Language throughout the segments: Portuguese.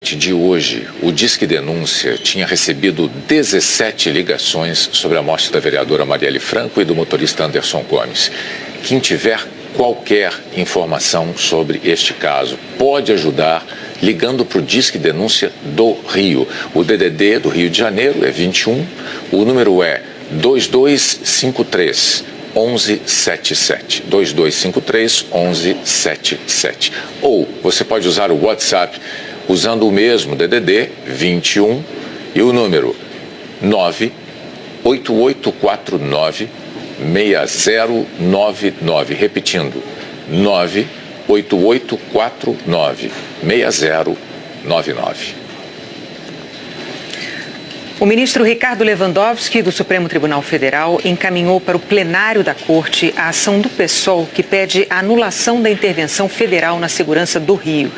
De hoje, o Disque Denúncia tinha recebido 17 ligações sobre a morte da vereadora Marielle Franco e do motorista Anderson Gomes. Quem tiver qualquer informação sobre este caso pode ajudar ligando para o Disque Denúncia do Rio. O DDD do Rio de Janeiro é 21, o número é 2253 1177, 2253 1177. Ou você pode usar o WhatsApp usando o mesmo DDD 21 e o número 98849 6099, repetindo, 98849 6099. O ministro Ricardo Lewandowski, do Supremo Tribunal Federal, encaminhou para o plenário da Corte a ação do PSOL que pede a anulação da intervenção federal na segurança do Rio.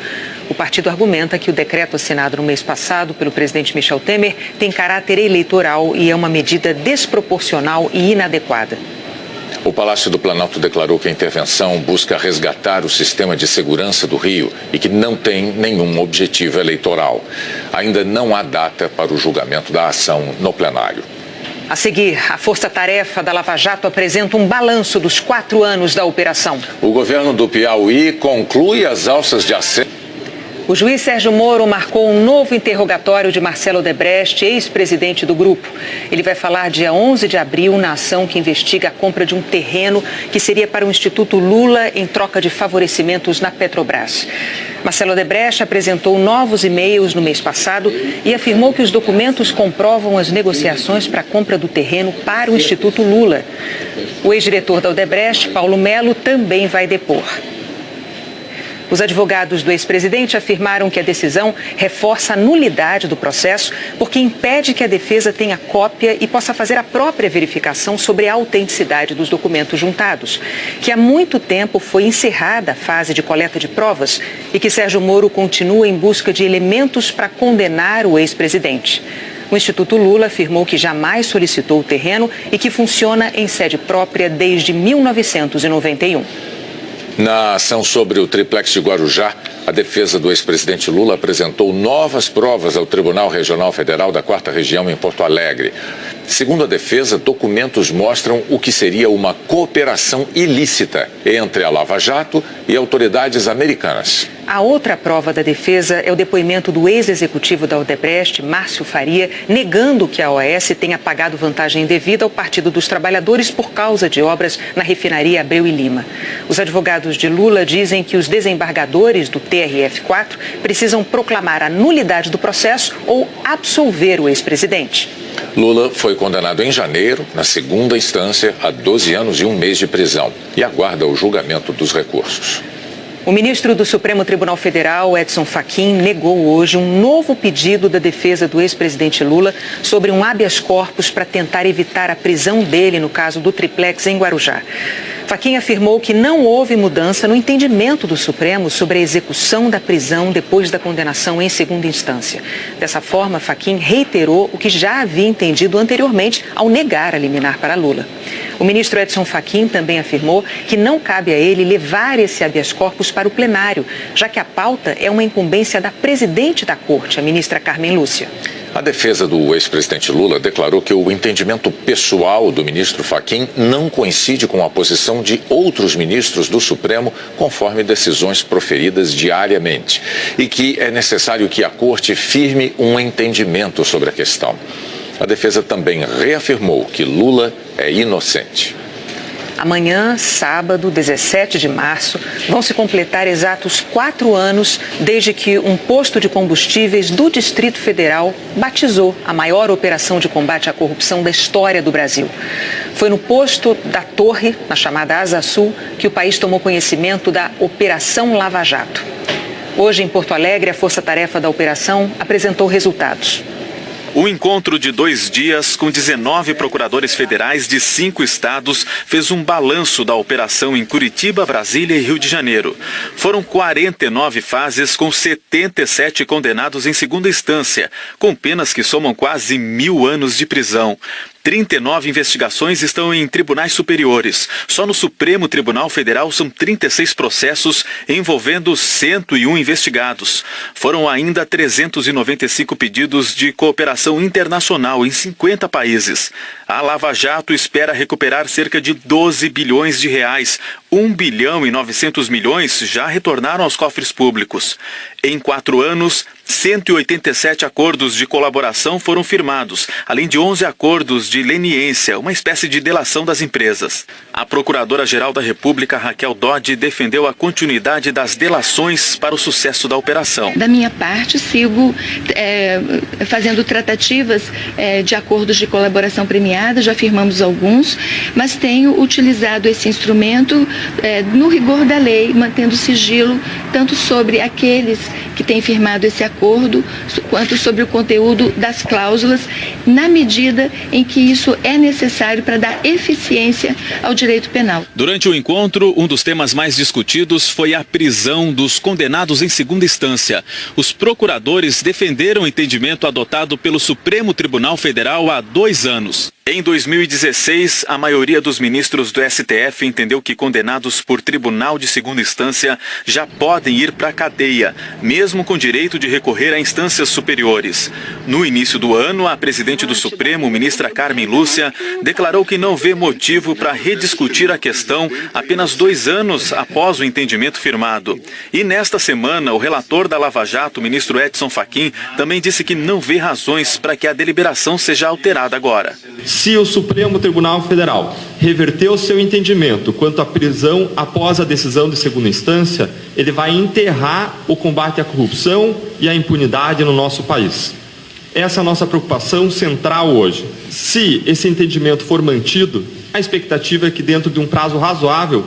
O partido argumenta que o decreto assinado no mês passado pelo presidente Michel Temer tem caráter eleitoral e é uma medida desproporcional e inadequada. O Palácio do Planalto declarou que a intervenção busca resgatar o sistema de segurança do Rio e que não tem nenhum objetivo eleitoral. Ainda não há data para o julgamento da ação no plenário. A seguir, a Força Tarefa da Lava Jato apresenta um balanço dos 4 anos da operação. O governo do Piauí conclui as alças de acesso. O juiz Sérgio Moro marcou um novo interrogatório de Marcelo Odebrecht, ex-presidente do grupo. Ele vai falar dia 11 de abril na ação que investiga a compra de um terreno que seria para o Instituto Lula em troca de favorecimentos na Petrobras. Marcelo Odebrecht apresentou novos e-mails no mês passado e afirmou que os documentos comprovam as negociações para a compra do terreno para o Instituto Lula. O ex-diretor da Odebrecht, Paulo Melo, também vai depor. Os advogados do ex-presidente afirmaram que a decisão reforça a nulidade do processo porque impede que a defesa tenha cópia e possa fazer a própria verificação sobre a autenticidade dos documentos juntados, que há muito tempo foi encerrada a fase de coleta de provas e que Sérgio Moro continua em busca de elementos para condenar o ex-presidente. O Instituto Lula afirmou que jamais solicitou o terreno e que funciona em sede própria desde 1991. Na ação sobre o triplex de Guarujá, a defesa do ex-presidente Lula apresentou novas provas ao Tribunal Regional Federal da 4ª Região em Porto Alegre. Segundo a defesa, documentos mostram o que seria uma cooperação ilícita entre a Lava Jato e autoridades americanas. A outra prova da defesa é o depoimento do ex-executivo da Odebrecht, Márcio Faria, negando que a OAS tenha pagado vantagem indevida ao Partido dos Trabalhadores por causa de obras na refinaria Abreu e Lima. Os advogados de Lula dizem que os desembargadores do TRF4 precisam proclamar a nulidade do processo ou absolver o ex-presidente. Lula foi condenado em janeiro, na segunda instância, a 12 anos e 1 mês de prisão e aguarda o julgamento dos recursos. O ministro do Supremo Tribunal Federal, Edson Fachin, negou hoje um novo pedido da defesa do ex-presidente Lula sobre um habeas corpus para tentar evitar a prisão dele no caso do triplex em Guarujá. Fachin afirmou que não houve mudança no entendimento do Supremo sobre a execução da prisão depois da condenação em segunda instância. Dessa forma, Fachin reiterou o que já havia entendido anteriormente ao negar a liminar para Lula. O ministro Edson Fachin também afirmou que não cabe a ele levar esse habeas corpus para o plenário, já que a pauta é uma incumbência da presidente da Corte, a ministra Carmen Lúcia. A defesa do ex-presidente Lula declarou que o entendimento pessoal do ministro Fachin não coincide com a posição de outros ministros do Supremo, conforme decisões proferidas diariamente, e que é necessário que a Corte firme um entendimento sobre a questão. A defesa também reafirmou que Lula é inocente. Amanhã, sábado, 17 de março, vão se completar exatos 4 anos desde que um posto de combustíveis do Distrito Federal batizou a maior operação de combate à corrupção da história do Brasil. Foi no posto da Torre, na chamada Asa Sul, que o país tomou conhecimento da Operação Lava Jato. Hoje, em Porto Alegre, a Força Tarefa da operação apresentou resultados. O encontro de 2 dias com 19 procuradores federais de 5 estados fez um balanço da operação em Curitiba, Brasília e Rio de Janeiro. Foram 49 fases com 77 condenados em segunda instância, com penas que somam quase 1000 anos de prisão. 39 investigações estão em tribunais superiores. Só no Supremo Tribunal Federal são 36 processos envolvendo 101 investigados. Foram ainda 395 pedidos de cooperação internacional em 50 países. A Lava Jato espera recuperar cerca de 12 bilhões de reais. 1 bilhão e 900 milhões já retornaram aos cofres públicos. Em 4 anos, 187 acordos de colaboração foram firmados, além de 11 acordos de leniência, uma espécie de delação das empresas. A Procuradora-Geral da República, Raquel Dodge, defendeu a continuidade das delações para o sucesso da operação. Da minha parte, sigo fazendo tratativas de acordos de colaboração premiada, já firmamos alguns, mas tenho utilizado esse instrumento no rigor da lei, mantendo sigilo tanto sobre aqueles que têm firmado esse acordo, quanto sobre o conteúdo das cláusulas, na medida em que isso é necessário para dar eficiência ao direito penal. Durante o encontro, um dos temas mais discutidos foi a prisão dos condenados em segunda instância. Os procuradores defenderam o entendimento adotado pelo Supremo Tribunal Federal há 2 anos. Em 2016, a maioria dos ministros do STF entendeu que condenados por tribunal de segunda instância já podem ir para a cadeia, mesmo com direito de recorrer a instâncias superiores. No início do ano, a presidente do Supremo, ministra Carmen Lúcia, declarou que não vê motivo para rediscutir a questão apenas 2 anos após o entendimento firmado. E nesta semana, o relator da Lava Jato, ministro Edson Fachin, também disse que não vê razões para que a deliberação seja alterada agora. Se o Supremo Tribunal Federal reverteu seu entendimento quanto à prisão após a decisão de segunda instância, ele vai enterrar o combate à corrupção e à impunidade no nosso país. Essa é a nossa preocupação central hoje. Se esse entendimento for mantido, a expectativa é que dentro de um prazo razoável,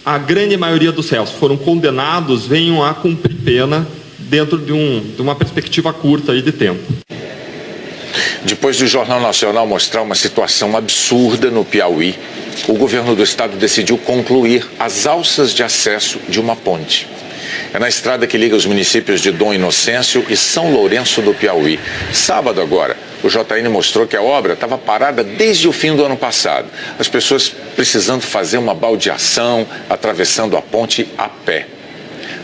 a grande maioria dos réus foram condenados venham a cumprir pena dentro de uma perspectiva curta aí de tempo. Depois do Jornal Nacional mostrar uma situação absurda no Piauí, o governo do estado decidiu concluir as alças de acesso de uma ponte. É na estrada que liga os municípios de Dom Inocêncio e São Lourenço do Piauí. Sábado agora, o JN mostrou que a obra estava parada desde o fim do ano passado. As pessoas precisando fazer uma baldeação, atravessando a ponte a pé.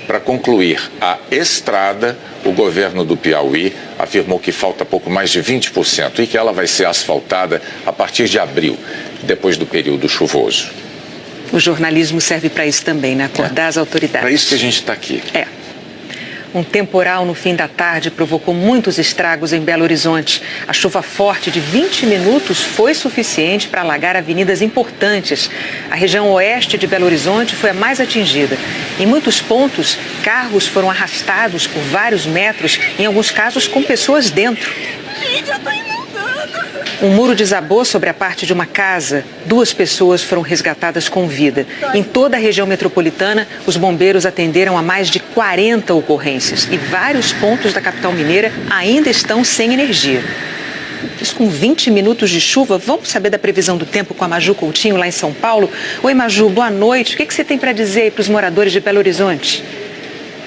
Para concluir a estrada, o governo do Piauí afirmou que falta pouco mais de 20% e que ela vai ser asfaltada a partir de abril, depois do período chuvoso. O jornalismo serve para isso também, né? Acordar as autoridades. Para isso que a gente está aqui. Um temporal no fim da tarde provocou muitos estragos em Belo Horizonte. A chuva forte de 20 minutos foi suficiente para alagar avenidas importantes. A região oeste de Belo Horizonte foi a mais atingida. Em muitos pontos, carros foram arrastados por vários metros, em alguns casos com pessoas dentro. Um muro desabou sobre a parte de uma casa. 2 pessoas foram resgatadas com vida. Em toda a região metropolitana, os bombeiros atenderam a mais de 40 ocorrências e vários pontos da capital mineira ainda estão sem energia. Isso com 20 minutos de chuva. Vamos saber da previsão do tempo com a Maju Coutinho, lá em São Paulo. Oi, Maju, boa noite. O que você tem para dizer aí para os moradores de Belo Horizonte?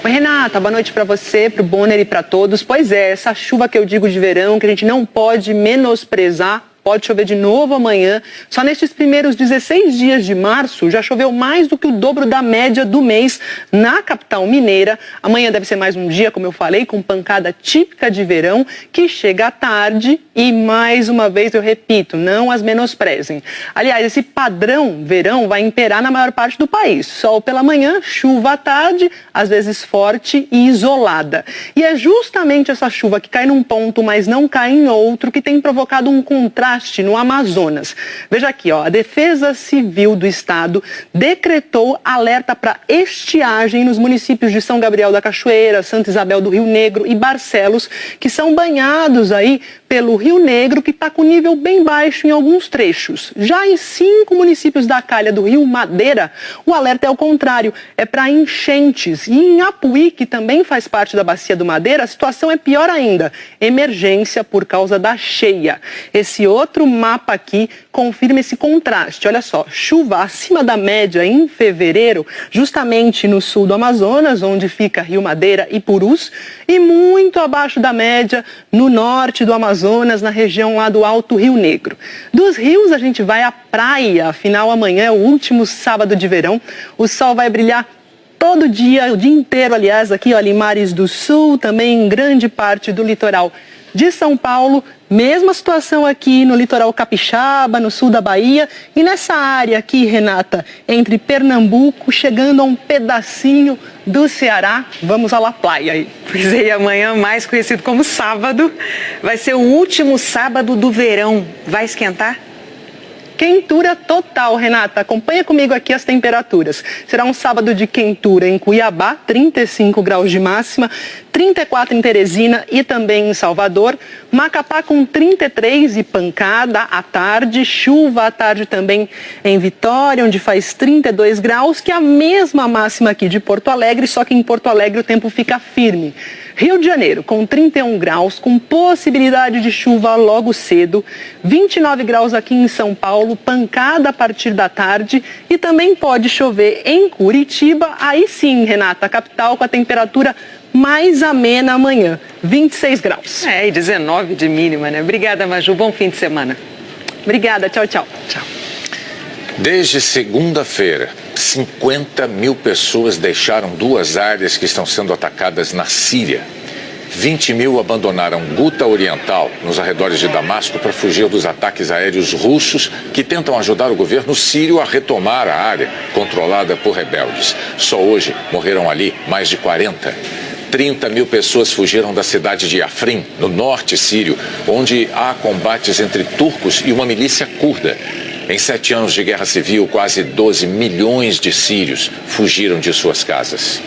Oi, Renata, boa noite para você, para o Bonner e para todos. Pois é, essa chuva que eu digo de verão, que a gente não pode menosprezar. Pode chover de novo amanhã. Só nestes primeiros 16 dias de março já choveu mais do que o dobro da média do mês na capital mineira. Amanhã deve ser mais um dia, como eu falei, com pancada típica de verão que chega à tarde e, mais uma vez, eu repito, não as menosprezem. Aliás, esse padrão verão vai imperar na maior parte do país. Sol pela manhã, chuva à tarde, às vezes forte e isolada. E é justamente essa chuva que cai num ponto, mas não cai em outro, que tem provocado um contraste no Amazonas. Veja aqui, ó, a Defesa Civil do Estado decretou alerta para estiagem nos municípios de São Gabriel da Cachoeira, Santa Isabel do Rio Negro e Barcelos, que são banhados aí pelo Rio Negro, que está com nível bem baixo em alguns trechos. Já em 5 municípios da calha do Rio Madeira, o alerta é o contrário, é para enchentes. E em Apuí, que também faz parte da Bacia do Madeira, a situação é pior ainda, emergência por causa da cheia. Esse outro outro mapa aqui confirma esse contraste. Olha só, chuva acima da média em fevereiro, justamente no sul do Amazonas, onde fica Rio Madeira e Purus, e muito abaixo da média no norte do Amazonas, na região lá do Alto Rio Negro. Dos rios a gente vai à praia, afinal amanhã é o último sábado de verão, o sol vai brilhar todo dia, o dia inteiro, aliás, aqui ó, em Mares do Sul, também em grande parte do litoral de São Paulo. Mesma situação aqui no litoral capixaba, no sul da Bahia e nessa área aqui, Renata, entre Pernambuco, chegando a um pedacinho do Ceará. Vamos à La Playa aí. Pois é, e amanhã, mais conhecido como sábado, vai ser o último sábado do verão. Vai esquentar? Quentura total, Renata. Acompanha comigo aqui as temperaturas. Será um sábado de quentura em Cuiabá, 35 graus de máxima, 34 em Teresina e também em Salvador. Macapá com 33 e pancada à tarde, chuva à tarde também em Vitória, onde faz 32 graus, que é a mesma máxima aqui de Porto Alegre, só que em Porto Alegre o tempo fica firme. Rio de Janeiro com 31 graus, com possibilidade de chuva logo cedo, 29 graus aqui em São Paulo, pancada a partir da tarde e também pode chover em Curitiba, aí sim, Renata, a capital com a temperatura mais amena amanhã, 26 graus. E 19 de mínima, né? Obrigada, Maju, bom fim de semana. Obrigada, tchau, tchau. Tchau. Desde segunda-feira, 50 mil pessoas deixaram duas áreas que estão sendo atacadas na Síria. 20 mil abandonaram Guta Oriental, nos arredores de Damasco, para fugir dos ataques aéreos russos que tentam ajudar o governo sírio a retomar a área controlada por rebeldes. Só hoje morreram ali mais de 40. 30 mil pessoas fugiram da cidade de Afrin, no norte sírio, onde há combates entre turcos e uma milícia curda. Em 7 anos de guerra civil, quase 12 milhões de sírios fugiram de suas casas.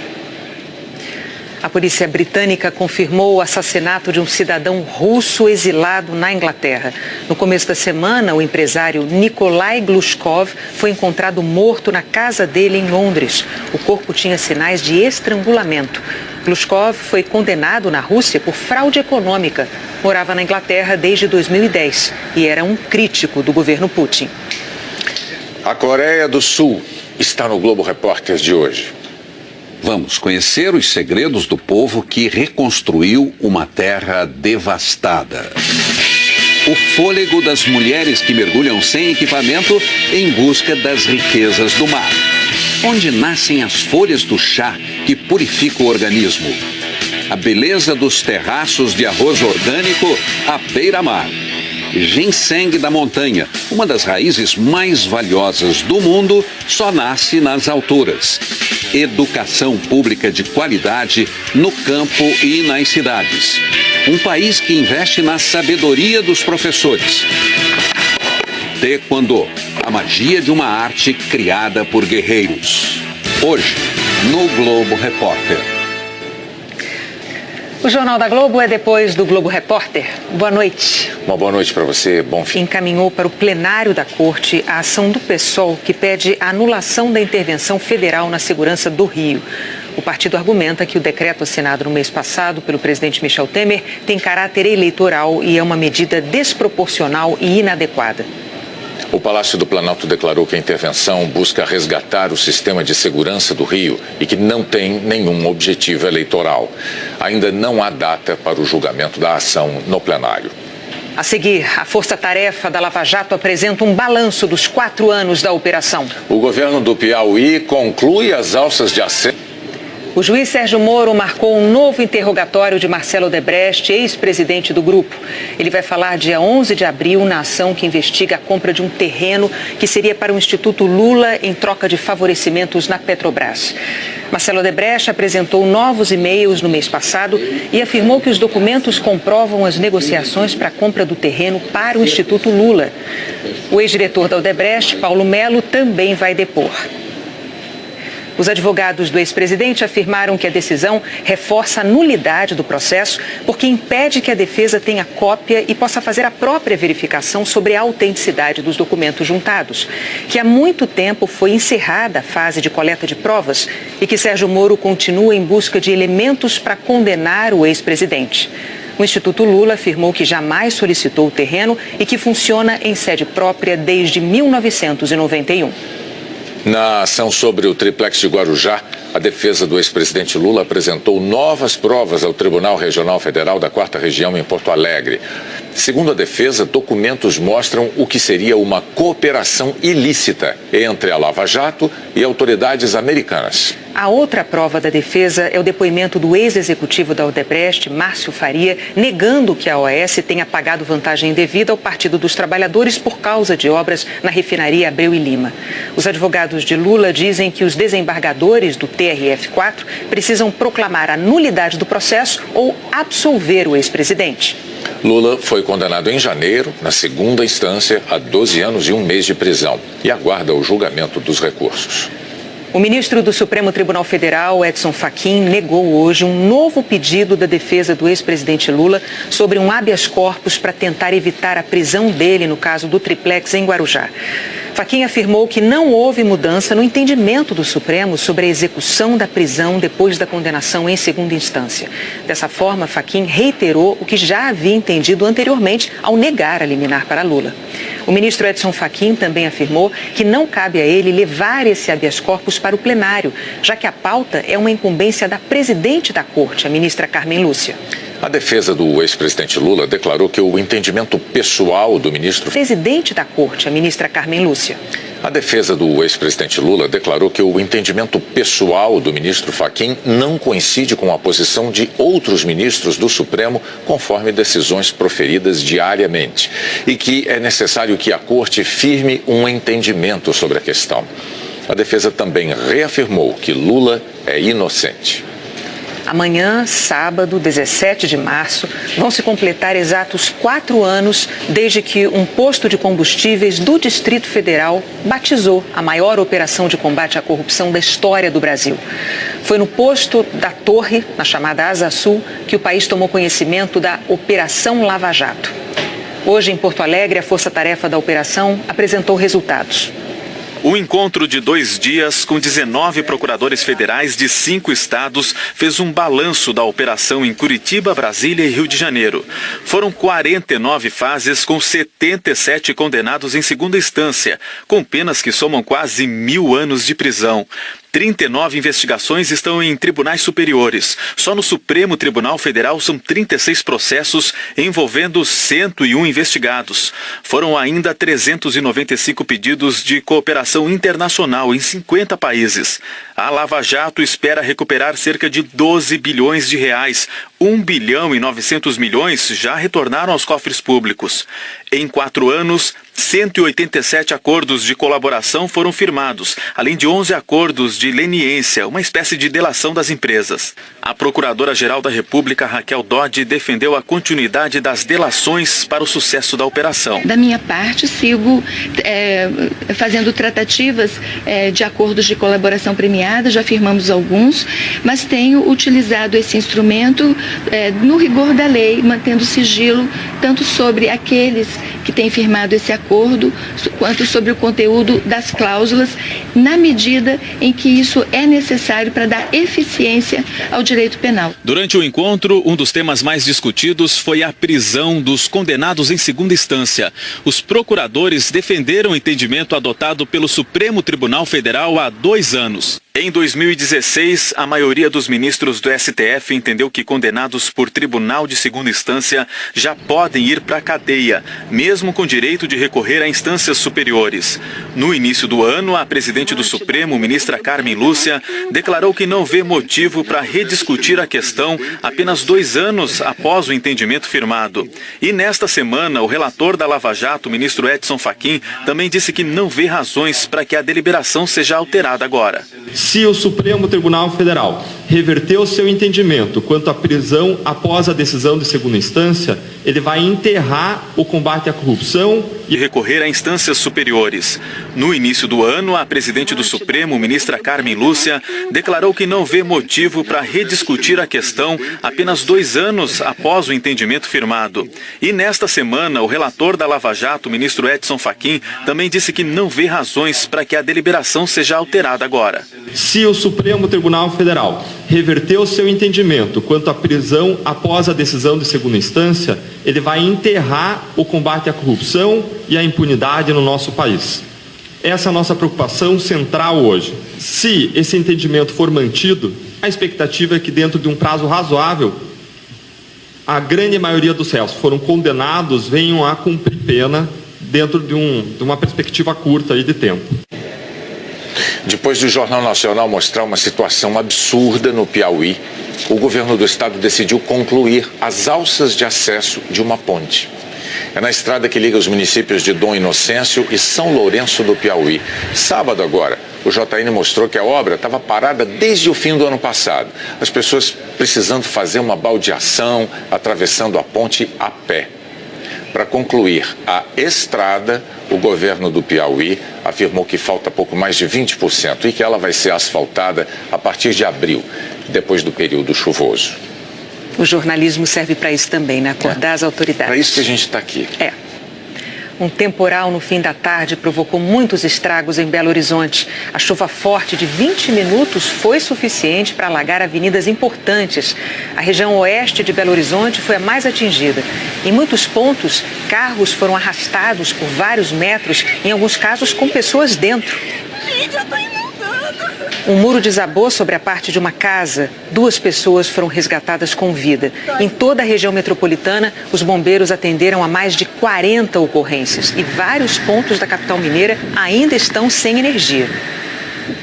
A polícia britânica confirmou o assassinato de um cidadão russo exilado na Inglaterra. No começo da semana, o empresário Nikolai Glushkov foi encontrado morto na casa dele em Londres. O corpo tinha sinais de estrangulamento. Glushkov foi condenado na Rússia por fraude econômica. Morava na Inglaterra desde 2010 e era um crítico do governo Putin. A Coreia do Sul está no Globo Repórter de hoje. Vamos conhecer os segredos do povo que reconstruiu uma terra devastada. O fôlego das mulheres que mergulham sem equipamento em busca das riquezas do mar. Onde nascem as folhas do chá que purifica o organismo. A beleza dos terraços de arroz orgânico à beira-mar. Ginseng da montanha, uma das raízes mais valiosas do mundo, só nasce nas alturas. Educação pública de qualidade no campo e nas cidades. Um país que investe na sabedoria dos professores. Taekwondo, a magia de uma arte criada por guerreiros. Hoje, no Globo Repórter. O Jornal da Globo é depois do Globo Repórter. Boa noite. Uma boa noite para você, bom fim. Encaminhou para o plenário da Corte a ação do PSOL que pede a anulação da intervenção federal na segurança do Rio. O partido argumenta que o decreto assinado no mês passado pelo presidente Michel Temer tem caráter eleitoral e é uma medida desproporcional e inadequada. O Palácio do Planalto declarou que a intervenção busca resgatar o sistema de segurança do Rio e que não tem nenhum objetivo eleitoral. Ainda não há data para o julgamento da ação no plenário. A seguir, a Força Tarefa da Lava Jato apresenta um balanço dos 4 anos da operação. O governo do Piauí conclui as alças de acesso. O juiz Sérgio Moro marcou um novo interrogatório de Marcelo Odebrecht, ex-presidente do grupo. Ele vai falar dia 11 de abril na ação que investiga a compra de um terreno que seria para o Instituto Lula em troca de favorecimentos na Petrobras. Marcelo Odebrecht apresentou novos e-mails no mês passado e afirmou que os documentos comprovam as negociações para a compra do terreno para o Instituto Lula. O ex-diretor da Odebrecht, Paulo Melo, também vai depor. Os advogados do ex-presidente afirmaram que a decisão reforça a nulidade do processo porque impede que a defesa tenha cópia e possa fazer a própria verificação sobre a autenticidade dos documentos juntados, que há muito tempo foi encerrada a fase de coleta de provas e que Sérgio Moro continua em busca de elementos para condenar o ex-presidente. O Instituto Lula afirmou que jamais solicitou o terreno e que funciona em sede própria desde 1991. Na ação sobre o triplex de Guarujá, a defesa do ex-presidente Lula apresentou novas provas ao Tribunal Regional Federal da 4ª Região em Porto Alegre. Segundo a defesa, documentos mostram o que seria uma cooperação ilícita entre a Lava Jato e autoridades americanas. A outra prova da defesa é o depoimento do ex-executivo da Odebrecht, Márcio Faria, negando que a OAS tenha pagado vantagem indevida ao Partido dos Trabalhadores por causa de obras na refinaria Abreu e Lima. Os advogados de Lula dizem que os desembargadores do TRF4 precisam proclamar a nulidade do processo ou absolver o ex-presidente. Lula foi condenado em janeiro, na segunda instância, a 12 anos e 1 mês de prisão e aguarda o julgamento dos recursos. O ministro do Supremo Tribunal Federal, Edson Fachin, negou hoje um novo pedido da defesa do ex-presidente Lula sobre um habeas corpus para tentar evitar a prisão dele no caso do triplex em Guarujá. Fachin afirmou que não houve mudança no entendimento do Supremo sobre a execução da prisão depois da condenação em segunda instância. Dessa forma, Fachin reiterou o que já havia entendido anteriormente ao negar a liminar para Lula. O ministro Edson Fachin também afirmou que não cabe a ele levar esse habeas corpus para o plenário, já que a pauta é uma incumbência da presidente da Corte, a ministra Carmen Lúcia. A defesa do ex-presidente Lula declarou que o entendimento pessoal do ministro... Presidente da Corte, a ministra Carmen Lúcia. A defesa do ex-presidente Lula declarou que o entendimento pessoal do ministro Fachin não coincide com a posição de outros ministros do Supremo, conforme decisões proferidas diariamente, e que é necessário que a Corte firme um entendimento sobre a questão. A defesa também reafirmou que Lula é inocente. Amanhã, sábado, 17 de março, vão se completar exatos 4 anos desde que um posto de combustíveis do Distrito Federal batizou a maior operação de combate à corrupção da história do Brasil. Foi no posto da Torre, na chamada Asa Sul, que o país tomou conhecimento da Operação Lava Jato. Hoje, em Porto Alegre, a força-tarefa da operação apresentou resultados. O encontro de 2 dias com 19 procuradores federais de 5 estados fez um balanço da operação em Curitiba, Brasília e Rio de Janeiro. Foram 49 fases com 77 condenados em segunda instância, com penas que somam quase 1000 anos de prisão. 39 investigações estão em tribunais superiores. Só no Supremo Tribunal Federal são 36 processos envolvendo 101 investigados. Foram ainda 395 pedidos de cooperação internacional em 50 países. A Lava Jato espera recuperar cerca de 12 bilhões de reais. 1 bilhão e 900 milhões já retornaram aos cofres públicos. Em 4 anos, 187 acordos de colaboração foram firmados, além de 11 acordos de leniência, uma espécie de delação das empresas. A Procuradora-Geral da República, Raquel Dodge, defendeu a continuidade das delações para o sucesso da operação. Da minha parte, sigo fazendo tratativas de acordos de colaboração premiada, já firmamos alguns, mas tenho utilizado esse instrumento no rigor da lei, mantendo sigilo tanto sobre aqueles que têm firmado esse acordo, quanto sobre o conteúdo das cláusulas, na medida em que isso é necessário para dar eficiência ao direito penal. Durante o encontro, um dos temas mais discutidos foi a prisão dos condenados em segunda instância. Os procuradores defenderam o entendimento adotado pelo Supremo Tribunal Federal há 2 anos. Em 2016, a maioria dos ministros do STF entendeu que condenados por tribunal de segunda instância já podem ir para a cadeia, mesmo com direito de recorrer a instâncias superiores. No início do ano, a presidente do Supremo, ministra Carmen Lúcia, declarou que não vê motivo para rediscutir a questão apenas 2 anos após o entendimento firmado. E nesta semana, o relator da Lava Jato, o ministro Edson Fachin, também disse que não vê razões para que a deliberação seja alterada agora. Se o Supremo Tribunal Federal reverteu seu entendimento quanto à prisão após a decisão de segunda instância, ele vai enterrar o combate à corrupção e recorrer a instâncias superiores. No início do ano, a presidente do Supremo, ministra Carmen Lúcia, declarou que não vê motivo para rediscutir a questão apenas 2 anos após o entendimento firmado. E nesta semana, o relator da Lava Jato, o ministro Edson Fachin, também disse que não vê razões para que a deliberação seja alterada agora. Se o Supremo Tribunal Federal reverteu seu entendimento quanto à prisão após a decisão de segunda instância, ele vai enterrar o combate à corrupção e à impunidade no nosso país. Essa é a nossa preocupação central hoje. Se esse entendimento for mantido, a expectativa é que dentro de um prazo razoável, a grande maioria dos réus foram condenados venham a cumprir pena dentro de uma perspectiva curta aí de tempo. Depois do Jornal Nacional mostrar uma situação absurda no Piauí, o governo do estado decidiu concluir as alças de acesso de uma ponte. É na estrada que liga os municípios de Dom Inocêncio e São Lourenço do Piauí. Sábado agora, o JN mostrou que a obra estava parada desde o fim do ano passado. As pessoas precisando fazer uma baldeação, atravessando a ponte a pé. Para concluir a estrada, o governo do Piauí afirmou que falta pouco mais de 20% e que ela vai ser asfaltada a partir de abril, depois do período chuvoso. O jornalismo serve para isso também, né? Acordar as autoridades. Para isso que a gente está aqui. É. Um temporal no fim da tarde provocou muitos estragos em Belo Horizonte. A chuva forte de 20 minutos foi suficiente para alagar avenidas importantes. A região oeste de Belo Horizonte foi a mais atingida. Em muitos pontos, carros foram arrastados por vários metros, em alguns casos com pessoas dentro. Um muro desabou sobre a parte de uma casa. 2 pessoas foram resgatadas com vida. Em toda a região metropolitana, os bombeiros atenderam a mais de 40 ocorrências e vários pontos da capital mineira ainda estão sem energia.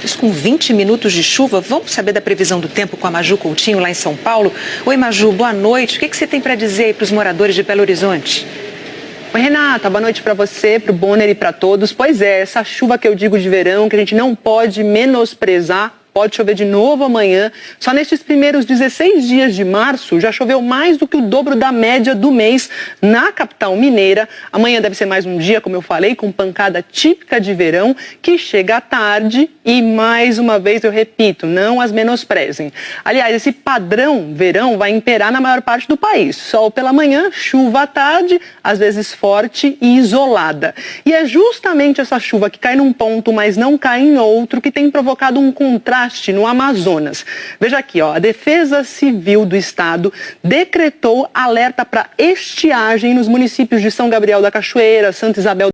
Isso com 20 minutos de chuva. Vamos saber da previsão do tempo com a Maju Coutinho lá em São Paulo. Oi, Maju, boa noite. O que você tem para dizer aí para os moradores de Belo Horizonte? Oi, Renata, boa noite para você, para o Bonner e para todos. Pois é, essa chuva que eu digo de verão, que a gente não pode menosprezar, pode chover de novo amanhã. Só nestes primeiros 16 dias de março já choveu mais do que o dobro da média do mês na capital mineira. Amanhã deve ser mais um dia, como eu falei, com pancada típica de verão, que chega à tarde e, mais uma vez, eu repito, não as menosprezem. Aliás, esse padrão verão vai imperar na maior parte do país. Sol pela manhã, chuva à tarde, às vezes forte e isolada. E é justamente essa chuva que cai num ponto, mas não cai em outro, que tem provocado um contraste no Amazonas. Veja aqui, ó, a Defesa Civil do Estado decretou alerta para estiagem nos municípios de São Gabriel da Cachoeira, Santa Isabel